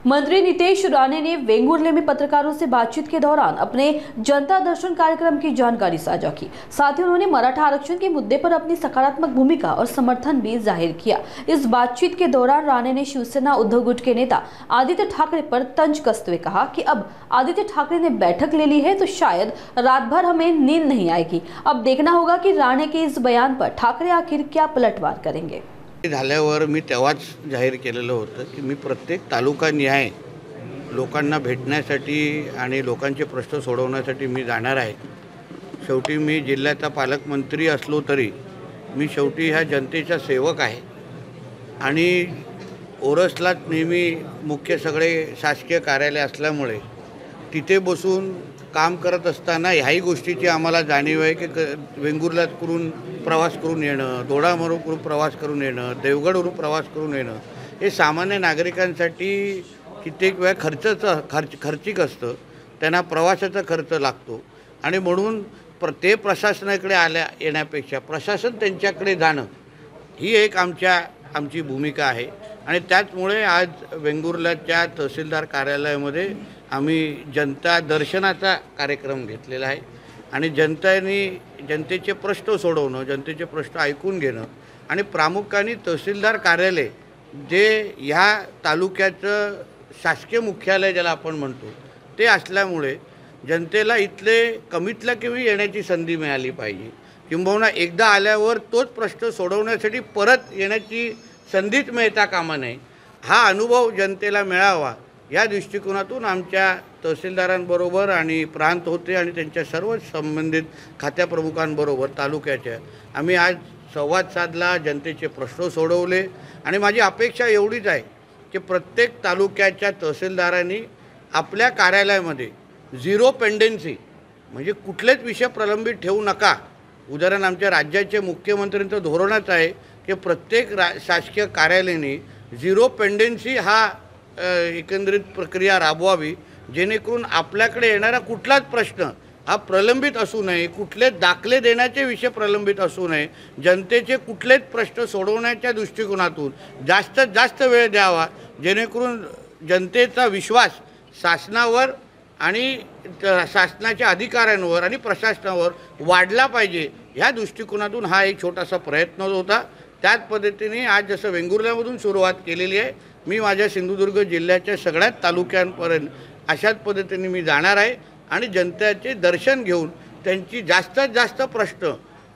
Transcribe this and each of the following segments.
मंत्री नितेश राणे ने वेंगुर्ले में पत्रकारों से बातचीत के दौरान अपने जनता दर्शन कार्यक्रम की जानकारी साझा की। साथ ही उन्होंने मराठा आरक्षण के मुद्दे पर अपनी सकारात्मक भूमिका और समर्थन भी जाहिर किया। इस बातचीत के दौरान राणे ने शिवसेना उद्धव गुट के नेता आदित्य ठाकरे पर तंज कसते हुए कहा कि अब आदित्य ठाकरे ने बैठक ले ली है तो शायद रात भर हमें नींद नहीं आएगी। अब देखना होगा कि राणे के इस बयान पर ठाकरे आखिर क्या पलटवार करेंगे। झाल्यावर मी तेव्हाच जाहीर केलेलं होतं की मी प्रत्येक तालुका न्याय लोकांना भेटण्यासाठी आणि लोकांचे प्रश्न सोडवण्यासाठी मी जाणार आहे। शेवटी मी जिल्ह्याचा पालकमंत्री असलो तरी मी शेवटी ह्या जनतेचा सेवक आहे आणि ओरसलाच नेहमी मुख्य सगळे शासकीय कार्यालय असल्यामुळे तिथे बसून काम करत असताना ह्याही गोष्टीची आम्हाला जाणीव आहे की वेंगुर्ल्यात करून प्रवास करून येणं, दोडामार्ग करून प्रवास करून येणं, देवगडवरून प्रवास करून येणं हे सामान्य नागरिकांसाठी कित्येक वेळा खर्चिक असतं। त्यांना प्रवासाचा खर्च लागतो आणि म्हणून ते प्रशासनाकडे येण्यापेक्षा प्रशासन त्यांच्याकडे जाणं ही एक आमची भूमिका आहे आणि त्याचमुळे आज वेंगुर्ल्याच्या तहसीलदार कार्यालयामध्ये आम्ही जनता दर्शनाचा कार्यक्रम घेतलेला आहे आणि जनतेचे प्रश्न सोडवणं, जनतेचे प्रश्न ऐकून घेणं आणि प्रामुख्याने तहसीलदार कार्यालय जे ह्या तालुक्याचं शासकीय मुख्यालय ज्याला आपण म्हणतो ते असल्यामुळे जनतेला इथले कमीतल्या कमी येण्याची संधी मिळाली पाहिजे, किंबहुना एकदा आल्यावर तोच प्रश्न सोडवण्यासाठी परत येण्याची संधीच मिळता कामा नये। हा अनुभव जनतेला मिळावा या दृष्टिकोनातून आमच्या तहसीलदारांबरोबर आणि प्रांत होते आणि त्यांच्या सर्व संबंधित खात्याप्रमुखांबरोबर तालुक्याच्या आम्ही आज संवाद साधला, जनतेचे प्रश्न सोडवले आणि माझी अपेक्षा एवढीच आहे की प्रत्येक तालुक्याच्या तहसीलदारांनी आपल्या कार्यालयामध्ये झिरो पेंडेन्सी म्हणजे कुठलेच विषय प्रलंबित ठेवू नका। उदाहरण आमच्या राज्याचे मुख्यमंत्र्यांचं धोरणच आहे की प्रत्येक शासकीय कार्यालयाने झिरो पेंडेन्सी हा एकंदरीत प्रक्रिया राबवावी, जेणेकरून आपल्याकडे येणारा कुठलाच प्रश्न हा प्रलंबित असू नये, कुठले दाखले देण्याचे विषय प्रलंबित असू नये, जनतेचे कुठलेच प्रश्न सोडवण्याच्या दृष्टिकोनातून जास्तीत जास्त वेळ द्यावा, जेणेकरून जनतेचा विश्वास शासनावर आणि शासनाच्या अधिकाऱ्यांवर आणि प्रशासनावर वाढला पाहिजे ह्या दृष्टिकोनातून हा एक छोटासा प्रयत्न होता। त्याच पद्धतीने आज जसं वेंगुर्ल्यामधून सुरुवात केलेली आहे, मी माझ्या सिंधुदुर्ग जिल्ह्याच्या सगळ्याच तालुक्यांपर्यंत अशाच पद्धतीने मी जाणार आहे आणि जनतेचे दर्शन घेऊन त्यांची जास्तीत जास्त प्रश्न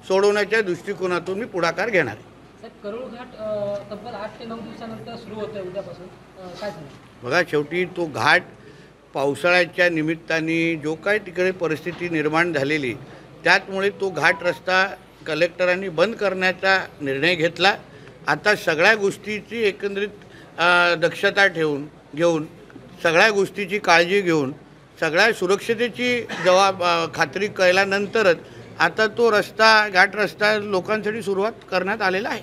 सोडवण्याच्या दृष्टिकोनातून मी पुढाकार घेणार आहे। करोळ घाट तब्बल 8 ते 9 दिवसानंतर सुरू होतोय उद्यापासून, काय सांगणार? बघा, शेवटी तो घाट पावसाळ्याच्या निमित्ताने जो काही तिकडे परिस्थिती निर्माण झालेली त्यामुळे तो घाट रस्ता कलेक्टरांनी बंद करण्याचा निर्णय घेतला। आता सगळ्या गोष्टीची एकंदरीत दक्षता घेऊन सगळ्या गोष्टीची काळजी घेऊन सगळ्या सुरक्षतेची खात्री केल्यानंतरच आता तो घाट रस्ता लोकांसाठी सुरुवात करण्यात आलेला आहे।